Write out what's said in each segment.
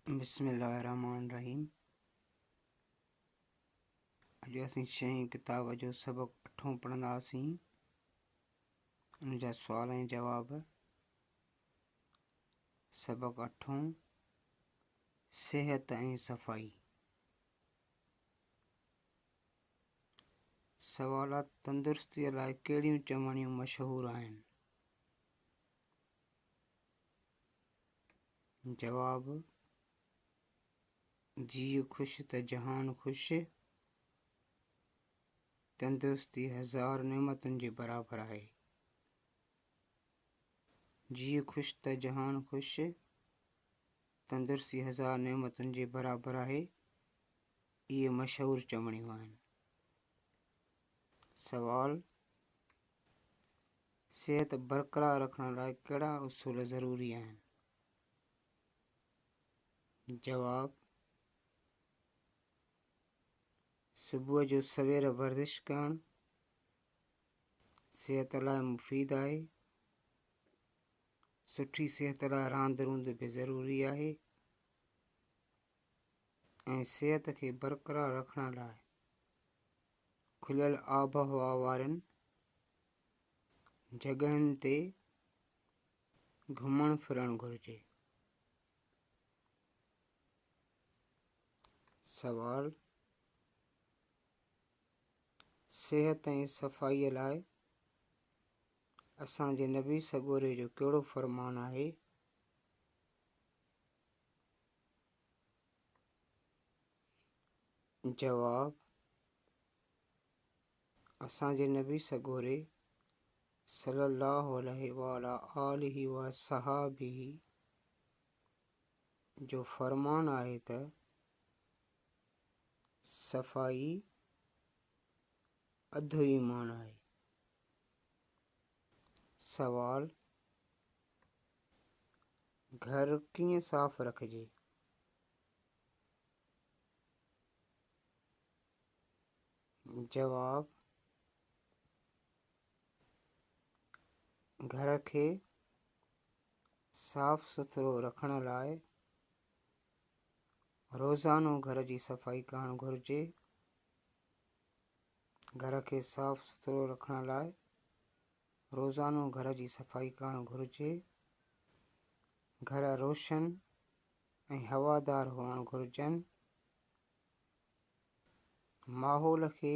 बिस्मिल्लाहिर्रहमानिर्रहीम। अॼु असीं 6हीं किताब जो सबक़ 8 पढ़ंदासीं। उन जा सुवाल ऐं जवाब। सबक़ 8 सिहत ऐं सफ़ाई। सवालात तंदुरुस्तीअ लाइ कहिड़ियूं चमड़ियूं मशहूरु आहिनि? जवाब: जीउ ख़ुशि त जहान ख़ुशि, तंदुरुस्ती हज़ार नेमतुनि जे बराबरि आहे। जीउ ख़ुशि त जहान ख़ुशि, तंदुरुस्ती हज़ार नेमतुनि जे बराबरि आहे। इहे मशहूरु चमड़ियूं आहिनि। सवाल: सिहत बरक़रार रखण लाइ कहिड़ा उसूल ज़रूरी आहिनि? जवाब: सुबुह जो सवेर वर्जिश करणु सिहत लाइ मुफ़ीद आहे। सुठी सिहत लाइ रांदि रूंद बि ज़रूरी आहे ऐं सिहत खे बरक़रार रखण लाइ खुलियल आबहवा वारनि जॻहियुनि ते घुमणु फिरणु घुरिजे। सवाल: सिहत ऐं सफ़ाईअ लाइ असांजे नबी सॻोरे जो कहिड़ो फ़रमानु आहे? जवाब: असांजे नबी सॻोरे सल्लल्लाहु अलैहि आलिहि वसहबिही जो फ़रमानु आहे त सफ़ाई अधु ईमान आहे। सवाल: घर कीअं साफ़ रखिजे? जवाब: घर खे साफ़ सुथरो रखण लाइ रोज़ानो घर जी सफ़ाई करणु घुरिजे। घर खे साफ़ सुथरो रखण लाइ रोज़ानो घर जी सफ़ाई करणु घुरिजे। घर रोशन ऐं हवादार हुअणु घुरिजनि। माहौल खे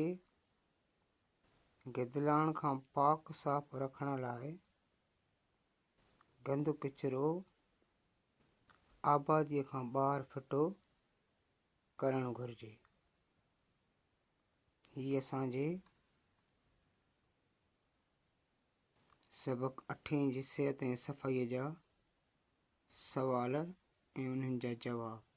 गिदलाइण खां पाक साफ़ रखण लाइ गंद किचिरो आबादीअ खां ॿाहिरि फिटो करणु घुरिजे। हीअ असांजे सबक़ 8 जी सिहत ऐं सफ़ाईअ जा सवाल ऐं उन्हनि जा जवाब।